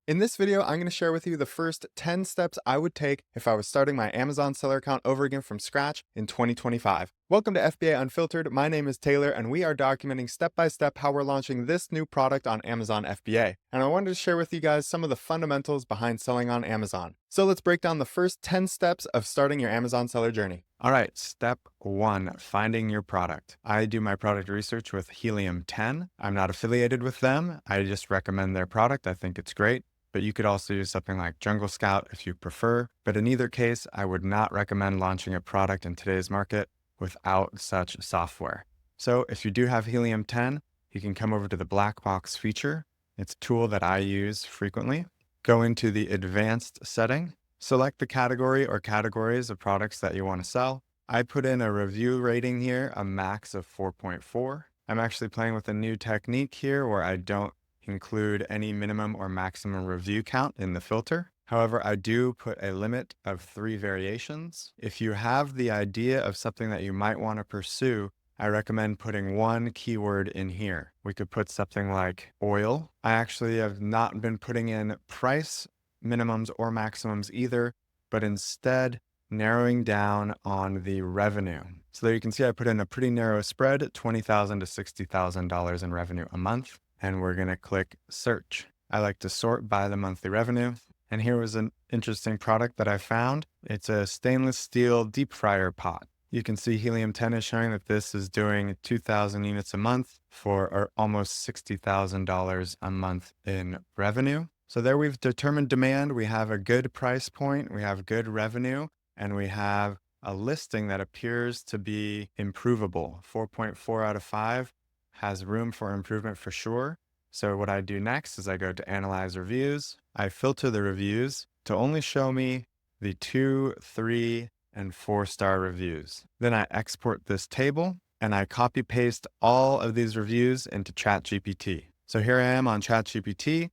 In this video, I'm going to share with you the first 10 steps I would take if I was starting my Amazon seller account over again from scratch in 2025. Welcome to FBA Unfiltered. My name is Taylor, and we are documenting step by step how we're launching this new product on Amazon FBA. And I wanted to share with you guys some of the fundamentals behind selling on Amazon. So let's break down the first 10 steps of starting your Amazon seller journey. All right, step one, finding your product. I do my product research with Helium 10. I'm not affiliated with them. I just recommend their product. I think it's great. But you could also use something like Jungle Scout if you prefer. But in either case, I would not recommend launching a product in today's market without such software. So if you do have Helium 10, you can come over to the black box feature. It's a tool that I use frequently. Go into the advanced setting, select the category or categories of products that you want to sell. I put in a review rating here, a max of 4.4. I'm actually playing with a new technique here where I don't include any minimum or maximum review count in the filter. However, I do put a limit of 3 variations. If you have the idea of something that you might want to pursue, I recommend putting one keyword in here. We could put something like oil. I actually have not been putting in price minimums or maximums either, but instead narrowing down on the revenue. So there you can see I put in a pretty narrow spread, $20,000 to $60,000 in revenue a month. And we're going to click search. I like to sort by the monthly revenue. And here was an interesting product that I found. It's a stainless steel deep fryer pot. You can see Helium 10 is showing that this is doing 2,000 units a month for almost $60,000 a month in revenue. So there we've determined demand. We have a good price point. We have good revenue, and we have a listing that appears to be improvable. 4.4 out of 5. Has room for improvement for sure. So what I do next is I go to Analyze Reviews. I filter the reviews to only show me the 2, 3, and 4-star reviews. Then I export this table and I copy paste all of these reviews into ChatGPT. So here I am on ChatGPT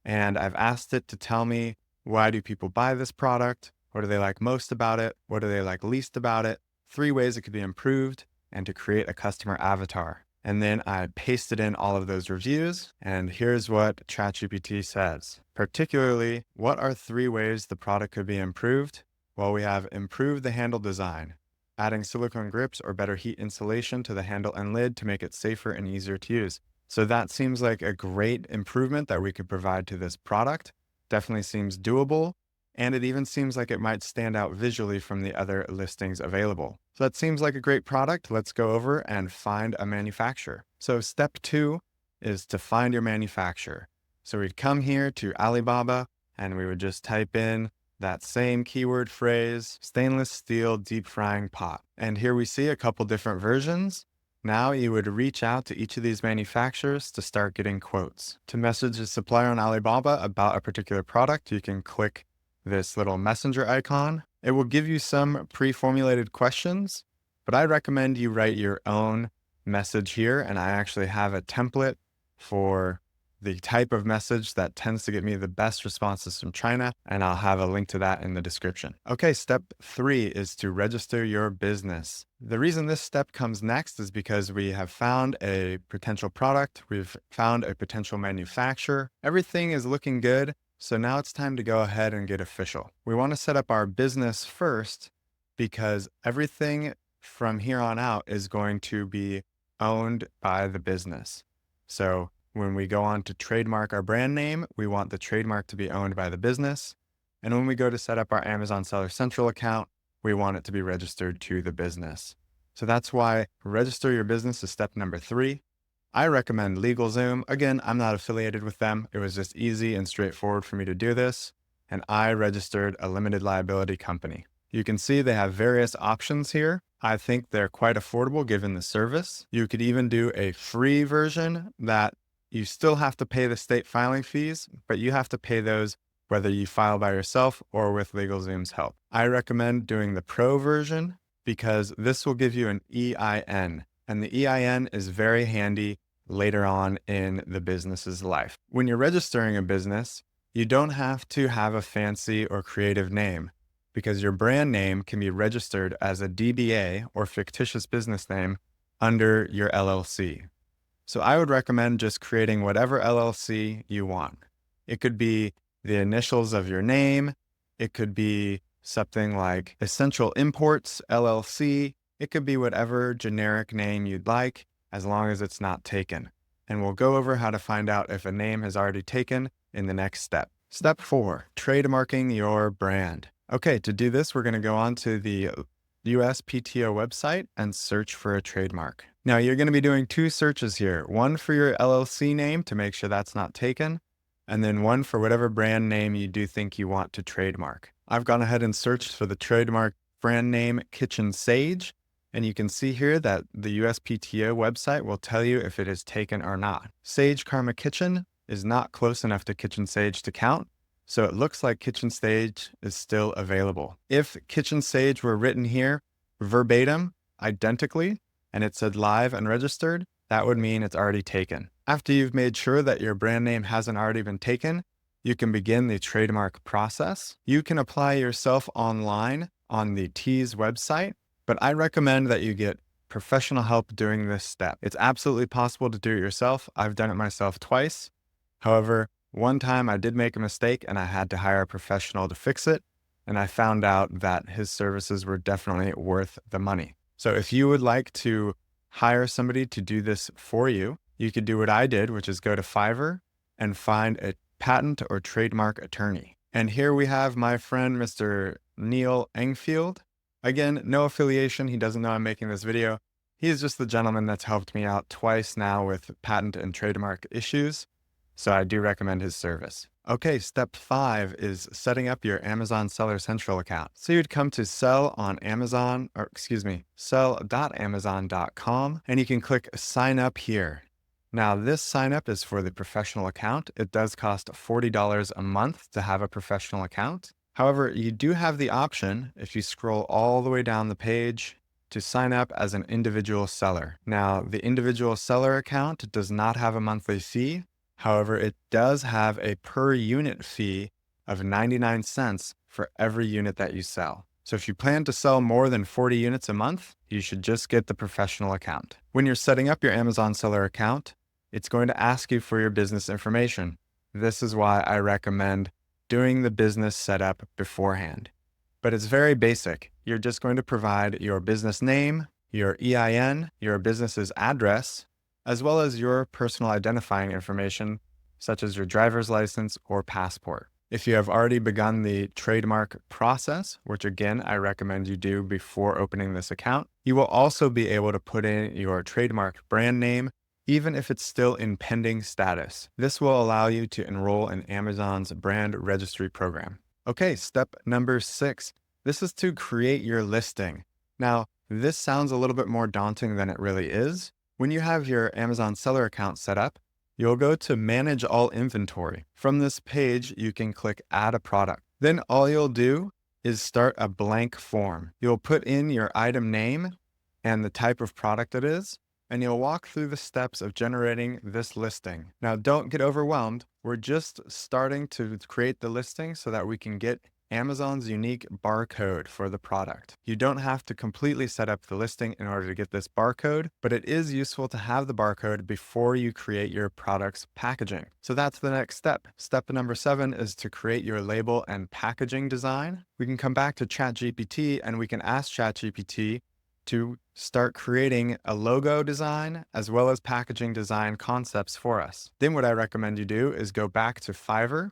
and I've asked it to tell me, why do people buy this product? What do they like most about it? What do they like least about it? 3 ways it could be improved, and to create a customer avatar. And then I pasted in all of those reviews. And here's what ChatGPT says. Particularly, what are 3 ways the product could be improved? Well, we have improved the handle design, adding silicone grips or better heat insulation to the handle and lid to make it safer and easier to use. So that seems like a great improvement that we could provide to this product. Definitely seems doable. And it even seems like it might stand out visually from the other listings available. So that seems like a great product. Let's go over and find a manufacturer. So step 2 is to find your manufacturer. So we'd come here to Alibaba and we would just type in that same keyword phrase, stainless steel deep frying pot. And here we see a couple different versions. Now you would reach out to each of these manufacturers to start getting quotes. To message a supplier on Alibaba about a particular product, you can click this little messenger icon. It will give you some pre-formulated questions, but I recommend you write your own message here. And I actually have a template for the type of message that tends to get me the best responses from China, and I'll have a link to that in the description. Okay, step 3 is to register your business. The reason this step comes next is because we have found a potential product, we've found a potential manufacturer, everything is looking good. So now it's time to go ahead and get official. We want to set up our business first because everything from here on out is going to be owned by the business. So when we go on to trademark our brand name, we want the trademark to be owned by the business. And when we go to set up our Amazon Seller Central account, we want it to be registered to the business. So that's why register your business is step number 3. I recommend LegalZoom. Again, I'm not affiliated with them. It was just easy and straightforward for me to do this. And I registered a limited liability company. You can see they have various options here. I think they're quite affordable given the service. You could even do a free version that you still have to pay the state filing fees, but you have to pay those whether you file by yourself or with LegalZoom's help. I recommend doing the pro version because this will give you an EIN. And the EIN is very handy later on in the business's life. When you're registering a business, you don't have to have a fancy or creative name because your brand name can be registered as a DBA or fictitious business name under your LLC. So I would recommend just creating whatever LLC you want. It could be the initials of your name. It could be something like Essential Imports, LLC. It could be whatever generic name you'd like, as long as it's not taken. And we'll go over how to find out if a name has already taken in the next step. Step 4, trademarking your brand. Okay, to do this, we're going to go on to the USPTO website and search for a trademark. Now, you're going to be doing 2 searches here, one for your LLC name to make sure that's not taken, and then one for whatever brand name you do think you want to trademark. I've gone ahead and searched for the trademark brand name Kitchen Sage, and you can see here that the USPTO website will tell you if it is taken or not. Sage Karma Kitchen is not close enough to Kitchen Sage to count, so it looks like Kitchen Sage is still available. If Kitchen Sage were written here verbatim, identically, and it said live and registered, that would mean it's already taken. After you've made sure that your brand name hasn't already been taken, you can begin the trademark process. You can apply yourself online on the Tease website, but I recommend that you get professional help doing this step. It's absolutely possible to do it yourself. I've done it myself twice. However, one time I did make a mistake and I had to hire a professional to fix it, and I found out that his services were definitely worth the money. So if you would like to hire somebody to do this for you, you could do what I did, which is go to Fiverr and find a patent or trademark attorney. And here we have my friend, Mr. Neil Engfield. Again, no affiliation. He doesn't know I'm making this video. He's just the gentleman that's helped me out twice now with patent and trademark issues. So I do recommend his service. Okay, step 5 is setting up your Amazon Seller Central account. So you'd come to sell.amazon.com, and you can click sign up here. Now this sign up is for the professional account. It does cost $40 a month to have a professional account. However, you do have the option, if you scroll all the way down the page, to sign up as an individual seller. Now, the individual seller account does not have a monthly fee. However, it does have a per unit fee of 99 cents for every unit that you sell. So if you plan to sell more than 40 units a month, you should just get the professional account. When you're setting up your Amazon seller account, it's going to ask you for your business information. This is why I recommend doing the business setup beforehand. But it's very basic. You're just going to provide your business name, your EIN, your business's address, as well as your personal identifying information, such as your driver's license or passport. If you have already begun the trademark process, which again, I recommend you do before opening this account, you will also be able to put in your trademark brand name, even if it's still in pending status. This will allow you to enroll in Amazon's brand registry program. Okay, step number 6. This is to create your listing. Now, this sounds a little bit more daunting than it really is. When you have your Amazon seller account set up, you'll go to Manage All Inventory. From this page, you can click Add a Product. Then all you'll do is start a blank form. You'll put in your item name and the type of product it is, and you'll walk through the steps of generating this listing. Now, don't get overwhelmed. We're just starting to create the listing so that we can get Amazon's unique barcode for the product. You don't have to completely set up the listing in order to get this barcode, but it is useful to have the barcode before you create your product's packaging. So that's the next step. Step number 7 is to create your label and packaging design. We can come back to ChatGPT and we can ask ChatGPT to start creating a logo design as well as packaging design concepts for us. Then what I recommend you do is go back to Fiverr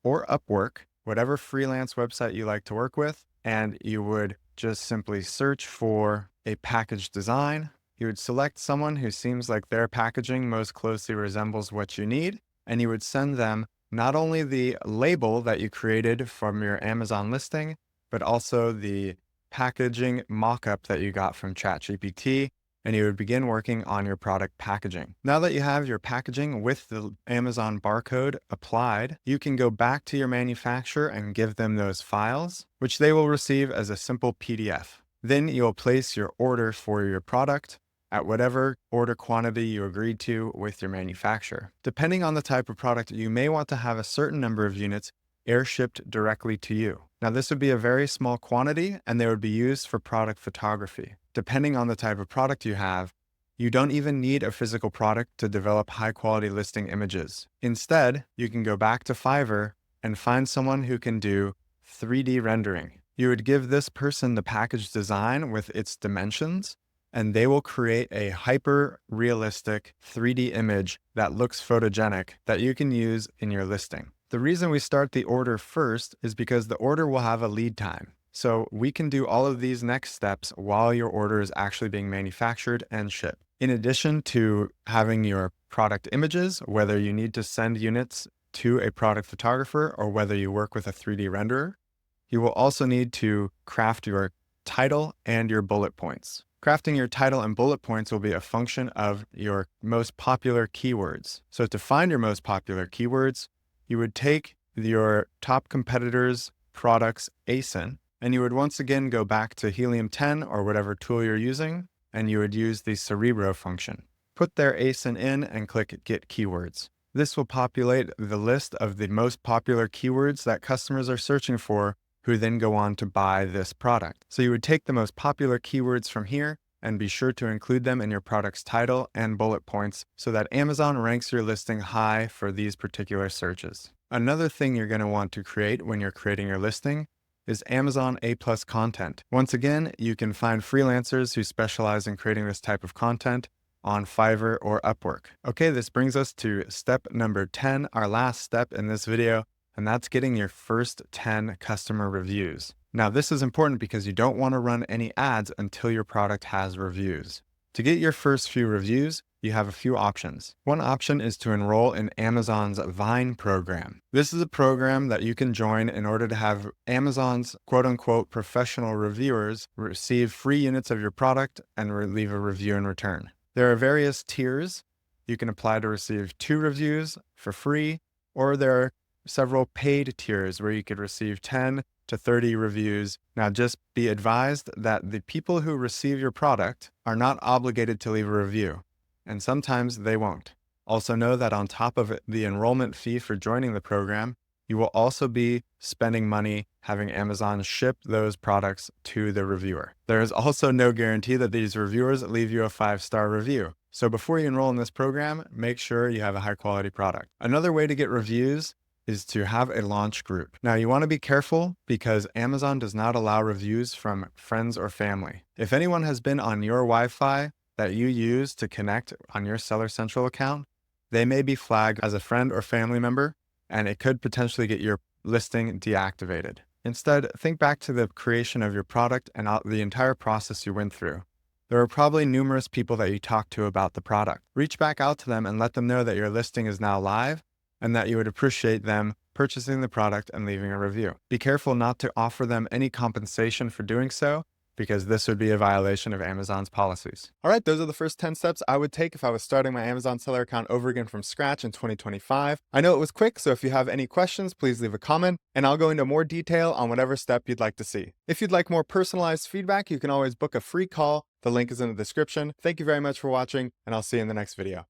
or Upwork, whatever freelance website you like to work with, and you would just simply search for a package design. You would select someone who seems like their packaging most closely resembles what you need, and you would send them not only the label that you created from your Amazon listing, but also the packaging mock-up that you got from ChatGPT, and you would begin working on your product packaging. Now that you have your packaging with the Amazon barcode applied, you can go back to your manufacturer and give them those files, which they will receive as a simple PDF. Then you'll place your order for your product at whatever order quantity you agreed to with your manufacturer. Depending on the type of product, you may want to have a certain number of units air-shipped directly to you. Now, this would be a very small quantity, and they would be used for product photography. Depending on the type of product you have, you don't even need a physical product to develop high-quality listing images. Instead, you can go back to Fiverr and find someone who can do 3D rendering. You would give this person the package design with its dimensions, and they will create a hyper-realistic 3D image that looks photogenic that you can use in your listing. The reason we start the order first is because the order will have a lead time. So we can do all of these next steps while your order is actually being manufactured and shipped. In addition to having your product images, whether you need to send units to a product photographer or whether you work with a 3D renderer, you will also need to craft your title and your bullet points. Crafting your title and bullet points will be a function of your most popular keywords. So to find your most popular keywords, you would take your top competitors' products ASIN, and you would once again go back to Helium 10 or whatever tool you're using, and you would use the Cerebro function. Put their ASIN in and click Get Keywords. This will populate the list of the most popular keywords that customers are searching for, who then go on to buy this product. So you would take the most popular keywords from here and be sure to include them in your product's title and bullet points so that Amazon ranks your listing high for these particular searches. Another thing you're going to want to create when you're creating your listing is Amazon A+ content. Once again, you can find freelancers who specialize in creating this type of content on Fiverr or Upwork. Okay, this brings us to step number 10, our last step in this video, and that's getting your first 10 customer reviews. Now, this is important because you don't want to run any ads until your product has reviews. To get your first few reviews, you have a few options. One option is to enroll in Amazon's Vine program. This is a program that you can join in order to have Amazon's quote-unquote professional reviewers receive free units of your product and leave a review in return. There are various tiers. You can apply to receive 2 reviews for free, or there are several paid tiers where you could receive 10 to 30 reviews. Now, just be advised that the people who receive your product are not obligated to leave a review, and sometimes they won't. Also know that on top of the enrollment fee for joining the program, you will also be spending money having Amazon ship those products to the reviewer. There is also no guarantee that these reviewers leave you a 5-star review. So before you enroll in this program, make sure you have a high quality product. Another way to get reviews is to have a launch group. Now, you want to be careful because Amazon does not allow reviews from friends or family. If anyone has been on your Wi-Fi that you use to connect on your Seller Central account, they may be flagged as a friend or family member, and it could potentially get your listing deactivated. Instead, think back to the creation of your product and the entire process you went through. There are probably numerous people that you talked to about the product. Reach back out to them and let them know that your listing is now live and that you would appreciate them purchasing the product and leaving a review. Be careful not to offer them any compensation for doing so, because this would be a violation of Amazon's policies. All right, those are the first 10 steps I would take if I was starting my Amazon seller account over again from scratch in 2025. I know it was quick, so if you have any questions, please leave a comment, and I'll go into more detail on whatever step you'd like to see. If you'd like more personalized feedback, you can always book a free call. The link is in the description. Thank you very much for watching, and I'll see you in the next video.